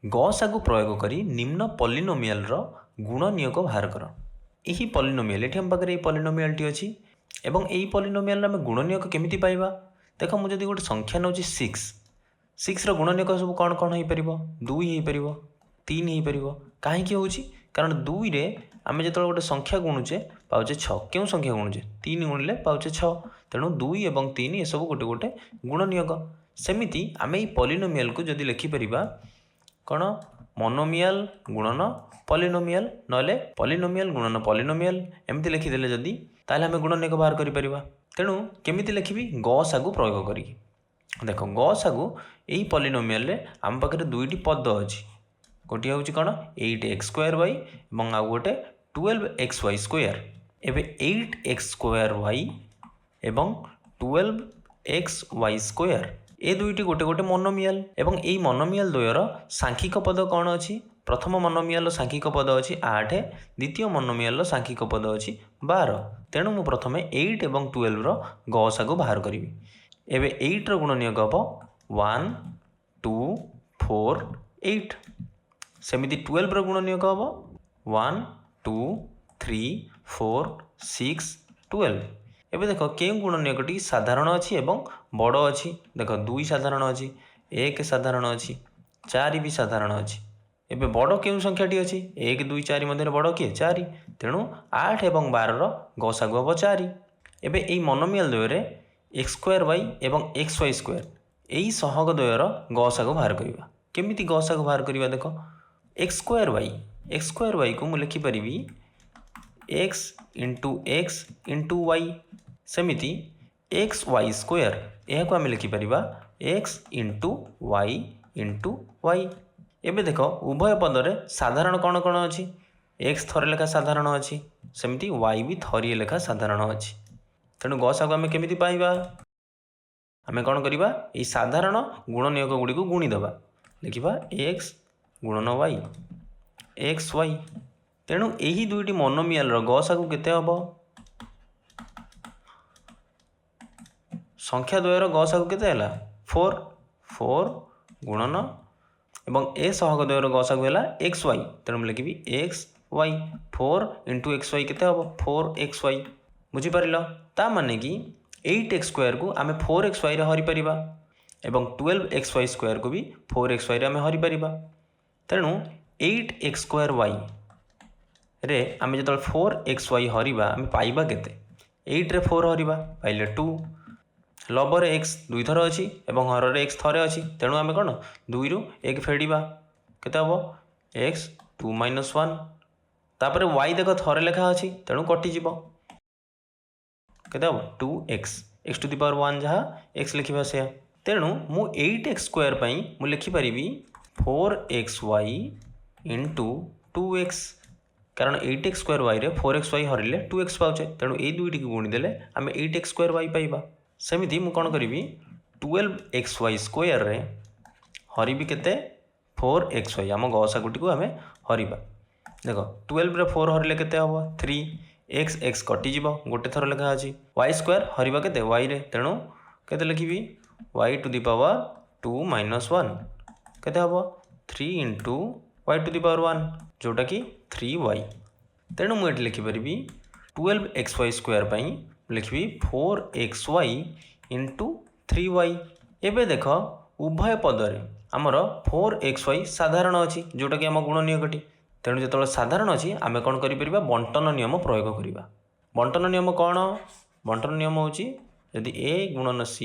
गसागु प्रयोग करी निम्न पॉलिनोमियल रो गुणनियोग बाहर कर। यही पॉलिनोमियल ये आम पाखे पॉलिनोमियल टी अच्छी एवं यही पॉलिनोमियल आम गुणनियोग केमिति पाइबा। देख मुझे गोटे संख्या नौ 6 रो गुणनियोग सब कौन कौन हो पार 2 हो पार 3 हो पार कहीं हो कारण 2 रे आम जो गोटे संख्या गुणुचे पाचे 6 क्यों संख्या गुणुचे 3 गुणिले पाचे 6 तेणु 2 और 3 ये सब गोटे गोटे गुणनियोग। सेमिति आम ये पॉलिनोमियल को जदि लिखिपर कौन मोनोमियल गुणन पॉलिनोमियल नले पॉलिनोमियल गुणन पॉलिनोमियल एमती लिखिदेले जदि ताले आम गुणनियोग बाहर करें। तेणु केमिति लिखिबी गसागु प्रयोग करी। देख गसागु यही पॉलिनोमियल रे आम पाखे दुईटी पद अच्छी गोटे हूँ कौन 8x² और आउ गोटे 12xy²। एवं 8x² एवं 12xy² ए दुईटी गोटे गोटे मोनोमियल एवं यही मोनोमियल द्वयर सांख्यिक पद कौन अच्छी। प्रथम मोनोमियल सांख्यिक पद अच्छी 8 द्वितीय मोनोमियल सांख्यिक पद अच्छी 12। तेणु मु प्रथम 8 और 12 रो गसागु बाहर करी। एवं 8 रो गुणनियोग हम 1 2 4 8 सेमिति 12 रो गुणनियोग हम 1 2 3 4 6 12। एबे देख के गुणनियोगटी साधारण अच्छी एवं बड़ अच्छी। देख 2 साधारण अच्छी 1 साधारण अच्छी 4 भी साधारण अच्छी। एबे बड़ क्यों संख्याटी अच्छी 1 2 4 मध्य बड़ किए 4 तेणु 8 और 12 रो गसागु हम 4। एबे एई मोनोमियल द्वयरे x² एवं xy² यही सहग द्वयर गसागु बाहर करवा। केमिति गसागु बाहर करवा देख x² को मुझे लिखिपर x इंटू y सेमिति xy² यह आम लिखिपर x इंटू y। एबे देख उभय पदरे साधारण कौन कौन अच्छी x थरे लेखा साधारण अच्छी सेमिति y भी थरिए लेखा साधारण अच्छी। तेणु गसागु आम केमिति पाइबा आम कौन करवा ये साधारण गुणनियोग गुड़ी को गुणीदबा लिखा x गुणन y xy। तेणु यही दुईटी मोनोमियल गसागु केते हबो संख्या द्वयर गसागु केते हैला 4 गुणन एवं ए सहग द्वयर गसागु हैला xy। तेणु लिखी xy 4 इंटू xy केते हबो 4xy। बुझी पारिलो ता माने कि 8x² को आम 4xy रे हरि परिबा एवं 12xy² को भी 4xy रे आम हरि परिबा। तेणु 8x² रे आम जो 4xy हरिबा आम पाइबा केते 8 रे 4 हरिबा पाइले 2 लबरे x 2 थर अच्छी एवं हर x थरे अच्छी तेणु आम कौन 2 रु 1 फेड़ा केते हबो x 2 - 1 तापर y देख थरे लेखा अच्छी तेणु कटिଯିବ केते हबो 2x⁻1 जहाँ x लिखा से तेणु मु 8x² पई मु लिखिपर 4xy इंटू 2x कारण 8x² रे 4xy हरिले 2x पाचे तेणु ये दुईटी को गुणीदेले आम 8x² पाइबा। सेमिति मु कौन करी 12xy² रे हरिबी केते 4xy आम गसागुटी को आम हरिबा। देख 12 रे 4 हरिले केते हबो 3 x कटिଯିବ गोटे थर लेखा अच्छी y² हरिबा केते y रे तेणु केते लिखिबी y⁻2 - 1 केते हबो 3 इंटू y⁻1 जोटा कि 3y। तेणु मुझे लिखिपर 12xy² पई लिखी 4xy इंटू 3y। एबे देख उभय पदरे आमर 4xy साधारण अच्छी जोटा कि आम गुणनियोगटी तेणु जो साधारण अच्छी आम कौन कर बंटन नियम प्रयोग करवा। बंटन नियम कौन बंटन नियम हूँ यदि a गुणन c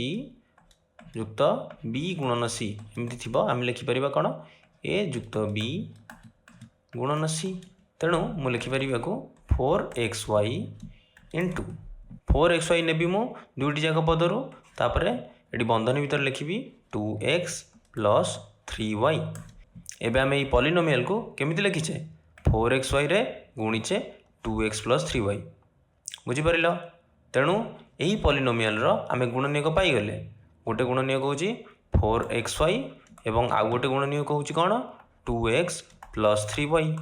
युक्त b गुणन c एमती थी आम लिखिपर कौन a युक्त b गुणन c। तेणु मु लिखिपर 4xy इंटू 4xy नेबी मु दुईटी जाक पदरू तापर ये बंधन भितर लिखी 2x + 3y। एबे आम ये पॉलिनोमियल को केमिति लिखिचे 4xy रे गुणीचे 2x + 3y बुझीपार। तेणु यही पॉलिनोमियल आम गुणनियोग पाईगले गोटे गुणनियोग हूँ 4xy एवं आउ गोटे गुणनियोग हूँ कौन 2x + 3y।